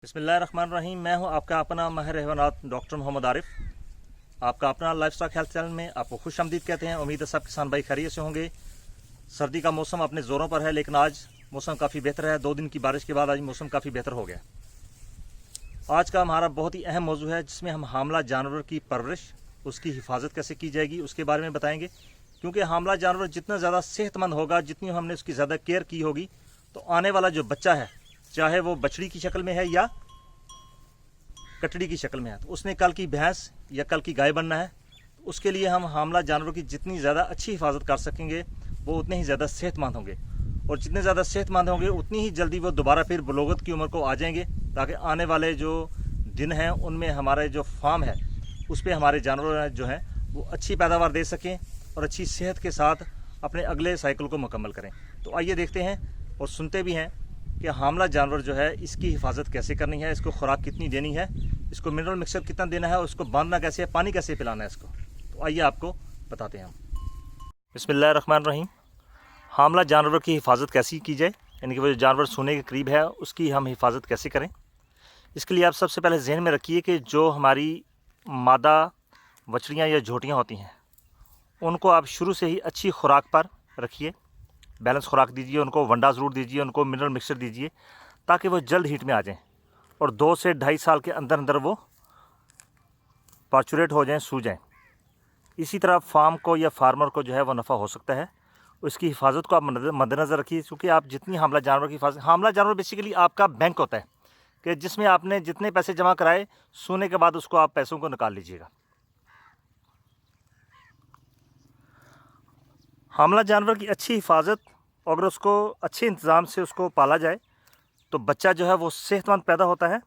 बिस्मिल्लाहिर्रहमानिर्रहीम। मैं हूं आपका अपना माहिर हैवानात डॉक्टर मोहम्मद आरिफ। आपका अपना लाइफस्टॉक हेल्थ चैनल में आपको खुश आमदीद कहते हैं। उम्मीद है सब किसान भाई खैरियत से होंगे। सर्दी का मौसम अपने ज़ोरों पर है, लेकिन आज मौसम काफ़ी बेहतर है। 2 दिन की बारिश के बाद आज मौसम काफ़ी बेहतर हो गया। आज का हमारा बहुत ही अहम मौजू है, जिसमें हम हामला जानवर की परवरिश, उसकी हिफाजत कैसे की जाएगी, उसके बारे में बताएंगे। क्योंकि हामला जानवर जितना ज़्यादा सेहतमंद होगा, जितनी हमने उसकी ज़्यादा केयर की होगी, तो आने वाला जो बच्चा है, चाहे वो बछड़ी की शक्ल में है या कटड़ी की शक्ल में है, तो उसने कल की भैंस या कल की गाय बनना है। उसके लिए हम हामला जानवरों की जितनी ज़्यादा अच्छी हिफाजत कर सकेंगे, वो उतने ही ज़्यादा सेहतमंद होंगे। और जितने ज़्यादा सेहतमंद होंगे, उतनी ही जल्दी वो दोबारा फिर बलोगत की उम्र को आ जाएंगे, ताकि आने वाले जो दिन हैं उनमें हमारे जो फार्म है उस पर हमारे जानवर जो हैं वो अच्छी पैदावार दे सकें और अच्छी सेहत के साथ अपने अगले साइकिल को मुकम्मल करें। तो आइए देखते हैं और सुनते भी हैं कि हामला जानवर जो है इसकी हिफाजत कैसे करनी है, इसको खुराक कितनी देनी है, इसको मिनरल मिक्सचर कितना देना है, उसको बांधना कैसे है, पानी कैसे पिलाना है इसको। तो आइए आपको बताते हैं हम। बिस्मिल्लाहिर्रहमानिर्रहीम। हामला जानवर की हिफाजत कैसी की जाए, यानी कि वो जानवर सोने के करीब है उसकी हम हिफाजत कैसे करें। इसके लिए आप सबसे पहले जहन में रखिए कि जो हमारी मादा बछड़ियाँ या झोटियाँ होती हैं, उनको आप शुरू से ही अच्छी खुराक पर रखिए, बैलेंस खुराक दीजिए, उनको वंडा ज़रूर दीजिए, उनको मिनरल मिक्सचर दीजिए, ताकि वो जल्द हीट में आ जाएं और 2 से 2.5 साल के अंदर अंदर वो पार्चुरेट हो जाएं, सूज जाएं। इसी तरह फार्म को या फार्मर को जो है वो नफ़ा हो सकता है। उसकी हिफाजत को आप मद्देनज़र रखिए, क्योंकि आप जितनी हामला जानवर की हिफाजत, हामला जानवर बेसिकली आपका बैंक होता है कि जिसमें आपने जितने पैसे जमा कराए, सोने के बाद उसको आप पैसों को निकाल लीजिएगा। हामला जानवर की अच्छी हिफाजत, अगर उसको अच्छे इंतज़ाम से उसको पाला जाए, तो बच्चा जो है वो सेहतमंद पैदा होता है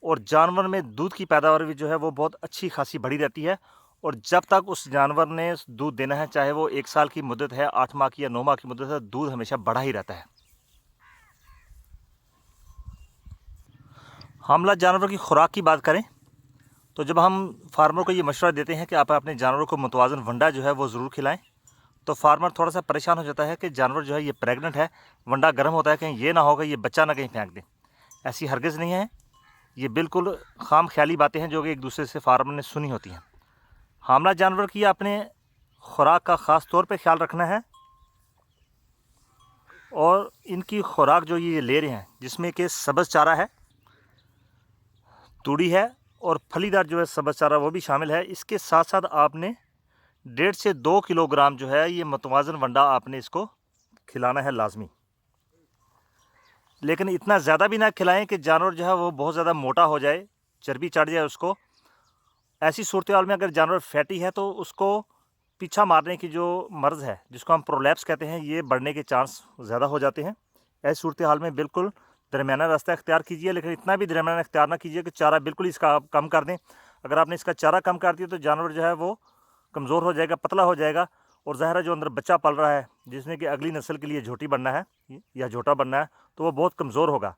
और जानवर में दूध की पैदावार भी जो है वो बहुत अच्छी खासी बढ़ी रहती है। और जब तक उस जानवर ने दूध देना है, चाहे वो 1 साल की मुद्दत है, 8 माह की या 9 माह की मुद्दत है, दूध हमेशा बढ़ा ही रहता है। हामला जानवर की खुराक की बात करें तो जब हम फार्मर को ये मशवरा देते हैं कि आप अपने जानवरों को मुतवाज़न वंडा जो है वो ज़रूर खिलाएं, तो फार्मर थोड़ा सा परेशान हो जाता है कि जानवर जो है ये प्रेग्नेंट है, वंडा गर्म होता है, कहीं ये ना होगा ये बच्चा ना कहीं फेंक दे। ऐसी हरगिज़ नहीं है, ये बिल्कुल खाम ख्याली बातें हैं जो कि एक दूसरे से फार्मर ने सुनी होती हैं। हामला जानवर की आपने खुराक का ख़ास तौर पे ख्याल रखना है, और इनकी खुराक जो ये ले रहे हैं, जिसमें कि सब्ज़ चारा है, तूड़ी है और फलीदार जो है सब्ज़ चारा वो भी शामिल है। इसके साथ साथ आपने 1.5 से 2 किलोग्राम जो है ये मुतवाज़न वंडा आपने इसको खिलाना है लाजमी। लेकिन इतना ज़्यादा भी ना खिलाएं कि जानवर जो है वो बहुत ज़्यादा मोटा हो जाए, चर्बी चढ़ जाए उसको। ऐसी सूरत हाल में अगर जानवर फैटी है तो उसको पीछा मारने की जो मर्ज़ है, जिसको हम प्रोलैप्स कहते हैं, ये बढ़ने के चांस ज़्यादा हो जाते हैं। ऐसी सूरत हाल में बिल्कुल दरमियाना रास्ता इख्तियार कीजिए, लेकिन इतना भी दरमियाना इख्तियार ना कीजिए कि चारा बिल्कुल इसका आप कम कर दें। अगर आपने इसका चारा कम कर दिया तो जानवर जो है वो कमज़ोर हो जाएगा, पतला हो जाएगा, और ज़ाहिर है जो अंदर बच्चा पल रहा है, जिसने कि अगली नस्ल के लिए झोटी बनना है या झोटा बनना है, तो वो बहुत कमज़ोर होगा।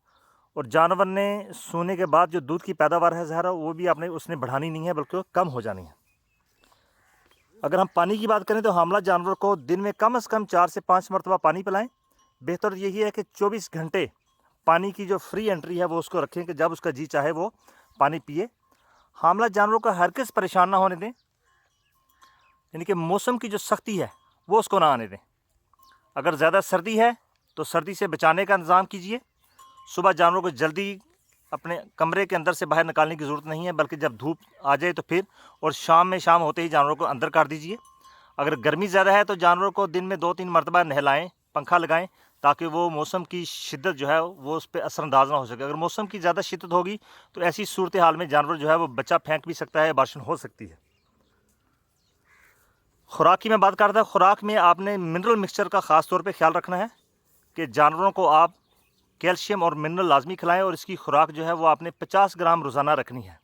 और जानवर ने सोने के बाद जो दूध की पैदावार है, ज़ाहिर है वो भी आपने उसने बढ़ानी नहीं है, बल्कि कम हो जानी है। अगर हम पानी की बात करें तो हामला जानवर को दिन में कम से कम 4 से 5 मरतबा पानी पिलाएं। बेहतर यही है कि 24 घंटे पानी की जो फ्री एंट्री है वो उसको रखें कि जब उसका जी चाहे वो पानी पिए। हामला जानवरों को हर किस परेशान ना होने दें, यानी कि मौसम की जो सख्ती है वो उसको ना आने दें। अगर ज़्यादा सर्दी है तो सर्दी से बचाने का इंतज़ाम कीजिए। सुबह जानवरों को जल्दी अपने कमरे के अंदर से बाहर निकालने की ज़रूरत नहीं है, बल्कि जब धूप आ जाए तो फिर, और शाम होते ही जानवरों को अंदर कर दीजिए। अगर गर्मी ज़्यादा है तो जानवरों को दिन में 2-3 मरतबा नहलाएं, पंखा लगाएं, ताकि वो मौसम की शिद्दत जो है वो उस पर असरअंदाज ना हो सके। अगर मौसम की ज़्यादा शिद्दत होगी तो ऐसी सूरत हाल में जानवर जो है वो बच्चा फेंक भी सकता है, बारिश हो सकती है। खुराक की मैं बात करता हूँ। खुराक में आपने मिनरल मिक्सचर का ख़ास तौर पे ख्याल रखना है कि जानवरों को आप कैल्शियम और मिनरल लाजमी खिलाएं, और इसकी खुराक जो है वो आपने 50 ग्राम रोज़ाना रखनी है।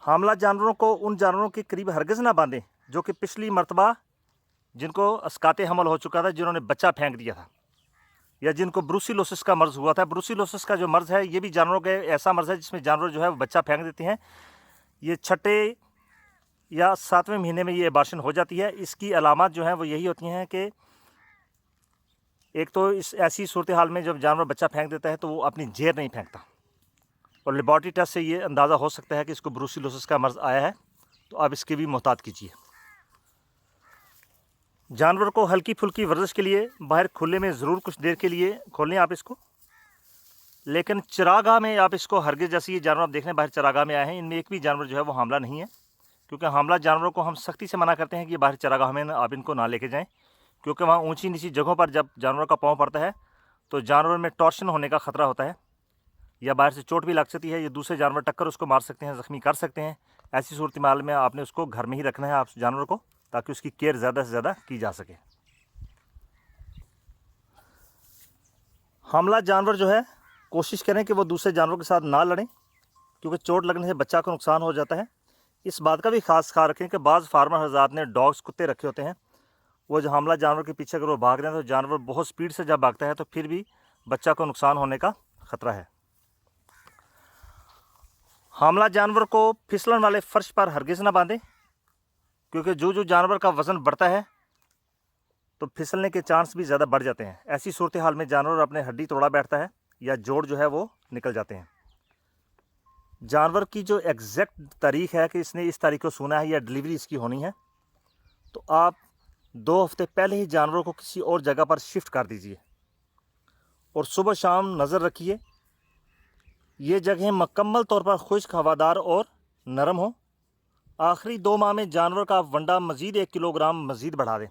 हामला जानवरों को उन जानवरों के करीब हरगिज़ ना बांधें जो कि पिछली मरतबा जिनको अस्काते हमल हो चुका था, जिन्होंने बच्चा फेंक दिया था, या जिनको ब्रूसिलोसिस का मर्ज़ हुआ था। ब्रूसिलोसिस का जो मर्ज़ है ये भी जानवरों के ऐसा मर्ज़ है जिसमें जानवर जो है वो बच्चा फेंक देते हैं। ये 6ठे या 7वें महीने में ये एबार्शन हो जाती है। इसकी अलामत जो हैं वो यही होती हैं कि एक तो इस ऐसी सूरत हाल में जब जानवर बच्चा फेंक देता है तो वो अपनी जहर नहीं फेंकता, और लेबॉर्ट्री टेस्ट से ये अंदाज़ा हो सकता है कि इसको ब्रूसिलोसिस का मर्ज़ आया है, तो आप इसकी भी मोहतात कीजिए। जानवर को हल्की फुल्की वर्जिश के लिए बाहर खुले में ज़रूर कुछ देर के लिए खोलें आप इसको, लेकिन चरागाह में आप इसको हरगिज़, जैसे ये जानवर आप देख रहे हैं बाहर चरागाह में आए हैं, इनमें एक भी जानवर जो है वो हामला नहीं है, क्योंकि हामला जानवरों को हम सख्ती से मना करते हैं कि बाहर चरागाह में आप इनको ना लेके जाएं, क्योंकि वहाँ ऊंची नीची जगहों पर जब जानवर का पाँव पड़ता है तो जानवर में टॉर्शन होने का ख़तरा होता है, या बाहर से चोट भी लग सकती है, ये दूसरे जानवर टक्कर उसको मार सकते हैं, ज़ख्मी कर सकते हैं। ऐसी सूरत माल में आपने उसको घर में ही रखना है आप जानवर को, ताकि उसकी केयर ज़्यादा से ज़्यादा की जा सके। हमला जानवर जो है कोशिश करें कि वो दूसरे जानवरों के साथ ना लड़ें, क्योंकि चोट लगने से बच्चा को नुकसान हो जाता है। इस बात का भी खास ख्याल रखें कि बाज़ फार्मर हज़रात ने डॉग्स, कुत्ते रखे होते हैं, वो जो हमला जानवर के पीछे अगर वो भाग रहे हैं तो जानवर बहुत स्पीड से जब भागता है तो फिर भी बच्चा को नुकसान होने का ख़तरा है। हमला जानवर को फिसलन वाले फर्श पर हरगिज़ ना बांधें, क्योंकि जो जानवर का वज़न बढ़ता है तो फिसलने के चांस भी ज़्यादा बढ़ जाते हैं। ऐसी सूरत हाल में जानवर अपने हड्डी तोड़ा बैठता है या जोड़ जो है वो निकल जाते हैं। जानवर की जो एग्जैक्ट तारीख है कि इसने इस तारीख को सुना है या डिलीवरी इसकी होनी है, तो आप 2 हफ्ते पहले ही जानवरों को किसी और जगह पर शिफ्ट कर दीजिए, और सुबह शाम नज़र रखिए ये जगह मुकम्मल तौर पर खुश्क, हवादार और नरम हो। आखिरी 2 माह में जानवर का वंडा मज़ीद 1 किलोग्राम मज़ीद बढ़ा दें,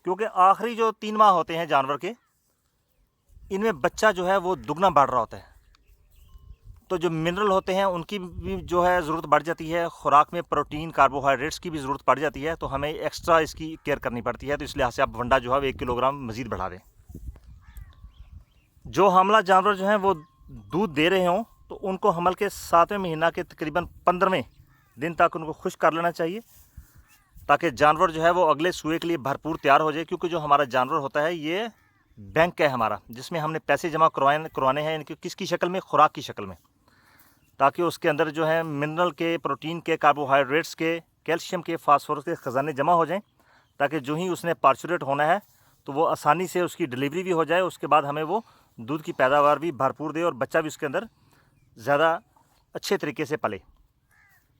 क्योंकि आखिरी जो 3 माह होते हैं जानवर के, इनमें बच्चा जो है वो दुगना बढ़ रहा होता है, तो जो मिनरल होते हैं उनकी भी जो है ज़रूरत बढ़ जाती है, खुराक में प्रोटीन, कार्बोहाइड्रेट्स की भी ज़रूरत पड़ जाती है, तो हमें एक्स्ट्रा इसकी केयर करनी पड़ती है। तो इस लिहाज से आप वंडा जो है 1 किलोग्राम मज़ीद बढ़ा दें। जो हमला जानवर जो हैं वो दूध दे रहे हों तो उनको हमल के 7वें महीना के तकरीबन 15वें दिन तक उनको खुश्क कर लेना चाहिए, ताकि जानवर जो है वो अगले सूए के लिए भरपूर तैयार हो जाए। क्योंकि जो हमारा जानवर होता है ये बैंक है हमारा, जिसमें हमने पैसे जमा करवाने हैं, इनकी किसकी शक्ल में, खुराक की शक्ल में, ताकि उसके अंदर जो है मिनरल के, प्रोटीन के, कार्बोहाइड्रेट्स के, कैल्शियम के, फास्फोरस के ख़जाने जमा हो जाएं, ताकि जो ही उसने पार्चुरेट होना है तो वो आसानी से उसकी डिलीवरी भी हो जाए। उसके बाद हमें वो दूध की पैदावार भी भरपूर दे और बच्चा भी उसके अंदर ज़्यादा अच्छे तरीके से पले।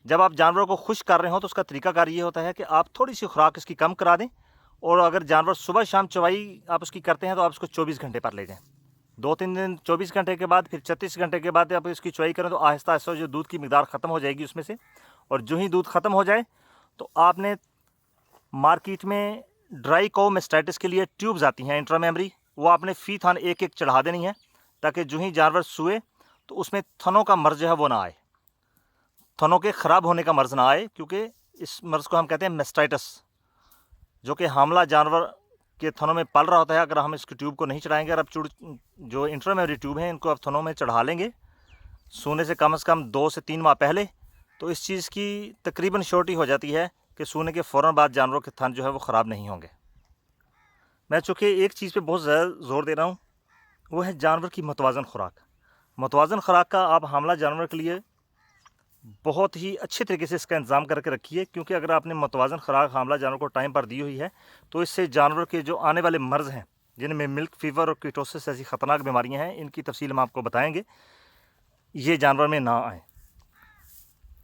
जब आप जानवरों को खुश कर रहे हो तो उसका तरीकाकार ये होता है कि आप थोड़ी सी खुराक इसकी कम करा दें, और अगर जानवर सुबह शाम चवाई आप उसकी करते हैं तो आप उसको 24 घंटे पर ले जाएं। 2-3 दिन 24 घंटे के बाद, फिर 36 घंटे के बाद आप इसकी चवाई करें तो आहिस्ता आहिस्ता जो दूध की मिकदार ख़त्म हो जाएगी उसमें से। और जो ही दूध ख़त्म हो जाए तो आपने मार्केट में ड्राई काउ मेस्टाइटिस के लिए ट्यूब्स आती हैं इंट्रामेमरी, वो आपने फ़ी थान 1-1 चढ़ा देनी है, ताकि जो ही जानवर सूए तो उसमें थनों का मर्ज़ जो है वो ना आए, थनों के ख़राब होने का मर्ज़ ना आए। क्योंकि इस मर्ज़ को हम कहते हैं मेस्टाइटिस, जो कि हमला जानवर के थनों में पल रहा होता है। अगर हम इसकी ट्यूब को नहीं चढ़ाएंगे, और अब जो इंट्रामेमरी ट्यूब हैं इनको आप थनों में चढ़ा लेंगे सूने से कम 2 से 3 माह पहले, तो इस चीज़ की तकरीबन श्योरिटी हो जाती है कि सूने के फ़ौरन बाद जानवरों के थन जो है वो ख़राब नहीं होंगे। मैं चूँकि एक चीज़ पे बहुत ज़्यादा ज़ोर दे रहा हूँ, वो है जानवर की मुतवाज़न खुराक। मुतवाज़न खुराक का आप हमला जानवर के लिए बहुत ही अच्छे तरीके से इसका इंतज़ाम करके रखिए, क्योंकि अगर आपने मुतवाज़न खुराक हमला जानवर को टाइम पर दी हुई है तो इससे जानवर के जो आने वाले मर्ज़ हैं, जिनमें मिल्क फीवर और कीटोसिस ऐसी ख़तरनाक बीमारियां हैं, इनकी तफसील हम आपको बताएंगे, ये जानवर में ना आए।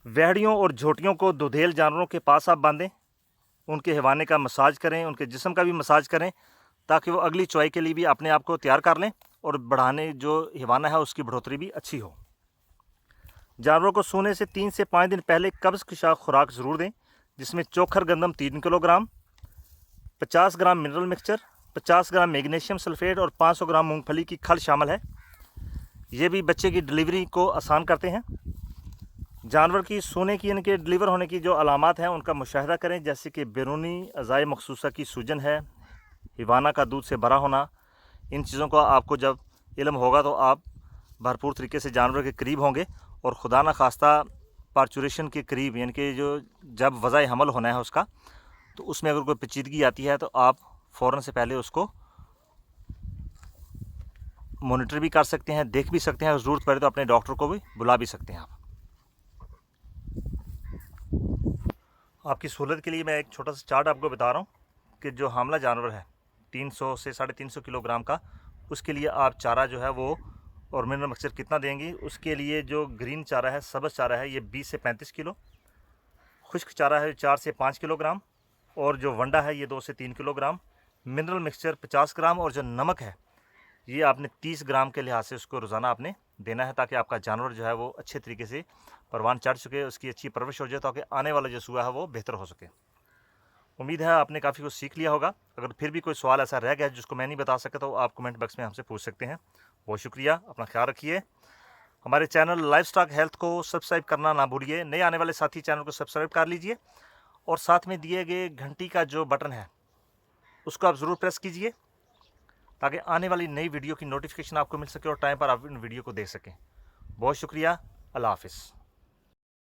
वहड़ियों और झोटियों को दुधेल जानवरों के पास आप बांधें, उनके हिवाने का मसाज करें, उनके जिस्म का भी मसाज करें, ताकि वो अगली चुवाई के लिए भी अपने आप को तैयार कर लें और बढ़ाने जो हिवाना है उसकी बढ़ोतरी भी अच्छी हो। जानवरों को सोने से 3 से 5 दिन पहले कब्ज़ की खुराक ज़रूर दें, जिसमें चोखर गंदम 3 किलोग्राम, 50 ग्राम मिनरल मिक्सचर, 50 ग्राम मैग्नीशियम सल्फेट और 500 ग्राम मूंगफली की खल शामिल है। ये भी बच्चे की डिलीवरी को आसान करते हैं। जानवर की सोने की, इनके डिलीवर होने की जो अलामात हैं उनका मुशाहिदा करें, जैसे कि बैरूनी अज़ाए मखसूसा की सूजन है, हिवाना का दूध से भरा होना। इन चीज़ों का आपको जब इल्म होगा तो आप भरपूर तरीके से जानवर के करीब होंगे, और खुदा न खास्ता पार्चुरेशन के करीब, यानी कि जो जब वज़ाए हमल होना है उसका, तो उसमें अगर कोई पेचीदगी आती है तो आप फ़ौरन से पहले उसको मॉनिटर भी कर सकते हैं, देख भी सकते हैं, ज़रूरत पड़े तो अपने डॉक्टर को भी बुला भी सकते हैं आप। आपकी सहूलत के लिए मैं एक छोटा सा चार्ट आपको बता रहा हूँ कि जो हमला जानवर है 300 से 350 किलोग्राम का, उसके लिए आप चारा जो है वो और मिनरल मिक्सचर कितना देंगी। उसके लिए जो ग्रीन चारा है, सब्ज़ चारा है, ये 20 से 35 किलो, खुश्क चारा है 4 से 5 किलोग्राम, और जो वंडा है ये 2 से 3 किलोग्राम, मिनरल मिक्सचर 50 ग्राम, और जो नमक है ये आपने 30 ग्राम के लिहाज से उसको रोज़ाना आपने देना है, ताकि आपका जानवर जो है वो अच्छे तरीके से परवान चढ़ सके, उसकी अच्छी परवरिश हो जाए, ताकि आने वाला जो सुआ है वो बेहतर हो सके। उम्मीद है आपने काफ़ी कुछ सीख लिया होगा। अगर फिर भी कोई सवाल ऐसा रह गया जिसको मैं नहीं बता सका तो आप कमेंट बॉक्स में हमसे पूछ सकते हैं। बहुत शुक्रिया, अपना ख्याल रखिए। हमारे चैनल लाइवस्टॉक हेल्थ को सब्सक्राइब करना ना भूलिए। नए आने वाले साथी चैनल को सब्सक्राइब कर लीजिए, और साथ में दिए गए घंटी का जो बटन है उसको आप ज़रूर प्रेस कीजिए, ताकि आने वाली नई वीडियो की नोटिफिकेशन आपको मिल सके और टाइम पर आप इन वीडियो को देख सकें। बहुत शुक्रिया, अल्लाह हाफिज़।